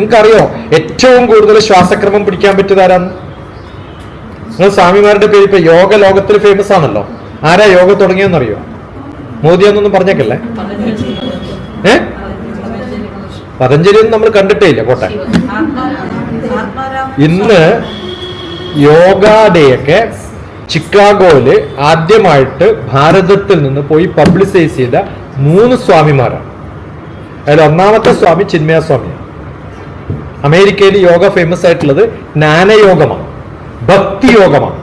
നിങ്ങൾക്കറിയോ ഏറ്റവും കൂടുതൽ ശ്വാസക്രമം പിടിക്കാൻ പറ്റിയതാരാണ്? നിങ്ങൾ സ്വാമിമാരുടെ പേര് ഇപ്പൊ യോഗ ലോകത്തിൽ ഫേമസ് ആണല്ലോ. ആരാ യോഗ തുടങ്ങിയെന്നറിയോ? മോദിയാന്നൊന്നും പറഞ്ഞേക്കല്ലേ. പതഞ്ജലി ഒന്നും നമ്മൾ കണ്ടിട്ടേ ഇല്ല. പോട്ടെ, ഇന്ന് യോഗ ഡേ ഒക്കെ ചിക്കാഗോയില് ആദ്യമായിട്ട് ഭാരതത്തിൽ നിന്ന് പോയി പബ്ലിസൈസ് ചെയ്ത 3 സ്വാമിമാരാണ്. അതിൽ ഒന്നാമത്തെ സ്വാമി ചിന്മയ സ്വാമിയാണ്. അമേരിക്കയിൽ യോഗ ഫേമസ് ആയിട്ടുള്ളത് ജ്ഞാനയോഗമാണ്, ഭക്തി യോഗമാണ്.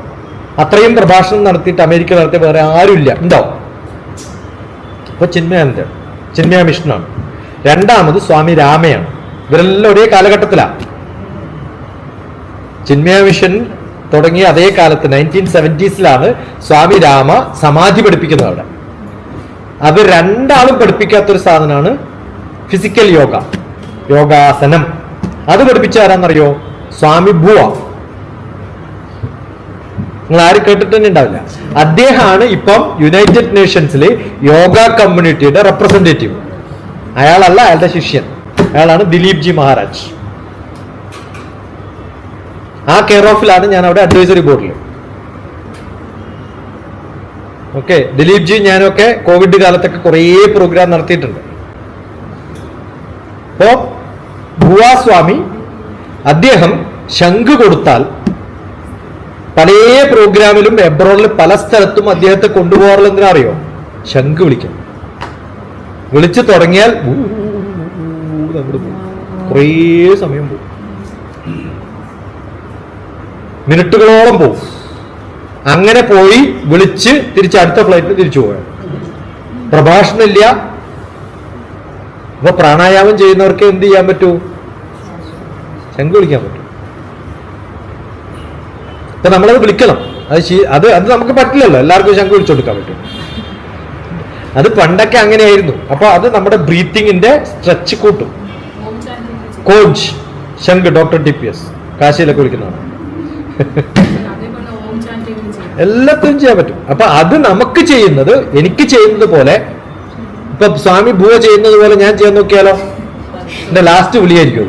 അത്രയും പ്രഭാഷണം നടത്തിയിട്ട് അമേരിക്ക നടത്തിയ വേറെ ആരുമില്ല. ഉണ്ടോ? അപ്പൊ ചിന്മയ മിഷനാണ്. രണ്ടാമത് സ്വാമി രാമയാണ്. ഇവരെല്ലാം ഒരേ കാലഘട്ടത്തിലാണ്. ചിന്മയ മിഷൻ തുടങ്ങിയ അതേ കാലത്ത് 1970s സ്വാമി രാമ സമാധി പഠിപ്പിക്കുന്നത് അവിടെ. അത് രണ്ടാളും പഠിപ്പിക്കാത്തൊരു സാധനമാണ് ഫിസിക്കൽ യോഗ, യോഗാസനം. അത് പഠിപ്പിച്ച ആരാന്നറിയോ? സ്വാമി ഭുവ. നിങ്ങൾ ആരും കേട്ടിട്ട് തന്നെ ഉണ്ടാവില്ല. അദ്ദേഹമാണ് ഇപ്പം യുണൈറ്റഡ് നേഷൻസിലെ യോഗ കമ്മ്യൂണിറ്റിയുടെ റെപ്രസെന്റേറ്റീവ്. അയാളല്ല, അയാളുടെ ശിഷ്യൻ. അയാളാണ് ദിലീപ് ജി മഹാരാജ്. ആ കെയർ ഓഫിലാണ് ഞാൻ അവിടെ അഡ്വൈസറി ബോർഡിൽ. ഓക്കെ, ദിലീപ് ജി ഞാനൊക്കെ കോവിഡ് കാലത്തൊക്കെ കുറേ പ്രോഗ്രാം നടത്തിയിട്ടുണ്ട്. അപ്പോ ഭുവാസ്വാമി അദ്ദേഹം ശംഖ് കൊടുത്താൽ പല പ്രോഗ്രാമിലും എബ്രോഡിൽ പല സ്ഥലത്തും അദ്ദേഹത്തെ കൊണ്ടുപോകാറുള്ള എന്തിനാ അറിയോ? ശംഖ് വിളിക്കും. വിളിച്ചു തുടങ്ങിയാൽ അങ്ങോട്ട് പോകും. കുറേ സമയം പോകും, മിനിറ്റുകളോളം പോകും. അങ്ങനെ പോയി വിളിച്ച് തിരിച്ച് അടുത്ത ഫ്ലൈറ്റിൽ തിരിച്ചു പോകാം. പ്രഭാഷണമില്ല. അപ്പൊ പ്രാണായാമം ചെയ്യുന്നവർക്ക് എന്ത് ചെയ്യാൻ പറ്റൂ? ശംഖ് വിളിക്കാൻ പറ്റും. അപ്പൊ നമ്മളത് വിളിക്കണം. അത് നമുക്ക് പറ്റില്ലല്ലോ, എല്ലാവർക്കും ശംഖ് വിളിച്ചു കൊടുക്കാൻ പറ്റും. അത് പണ്ടൊക്കെ അങ്ങനെയായിരുന്നു. അപ്പൊ അത് നമ്മുടെ ബ്രീത്തിങ്ങിന്റെ സ്ട്രെച്ച് കൂട്ടും. കോച്ച് ശംഖ് ഡോക്ടർ TPS കാശിയിലൊക്കെ വിളിക്കുന്നതാണ്. എല്ലാത്തിനും ചെയ്യാൻ പറ്റും. അപ്പൊ അത് നമുക്ക് ചെയ്യുന്നത്, എനിക്ക് ചെയ്യുന്നത് പോലെ, ഇപ്പൊ സ്വാമി ഭുവ ചെയ്യുന്നത് പോലെ ഞാൻ ചെയ്യാൻ നോക്കിയാലോ എന്റെ ലാസ്റ്റ് വിളിയായിരിക്കും.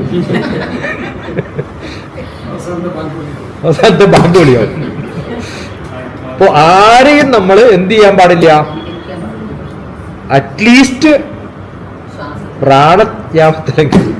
അവസാനത്തെ ബാങ്ക് വിളിയാവും. അപ്പൊ ആരെയും നമ്മൾ എന്ത് ചെയ്യാൻ പാടില്ല? അറ്റ്ലീസ്റ്റ് പ്രാണയാമത്തിലെങ്കിലും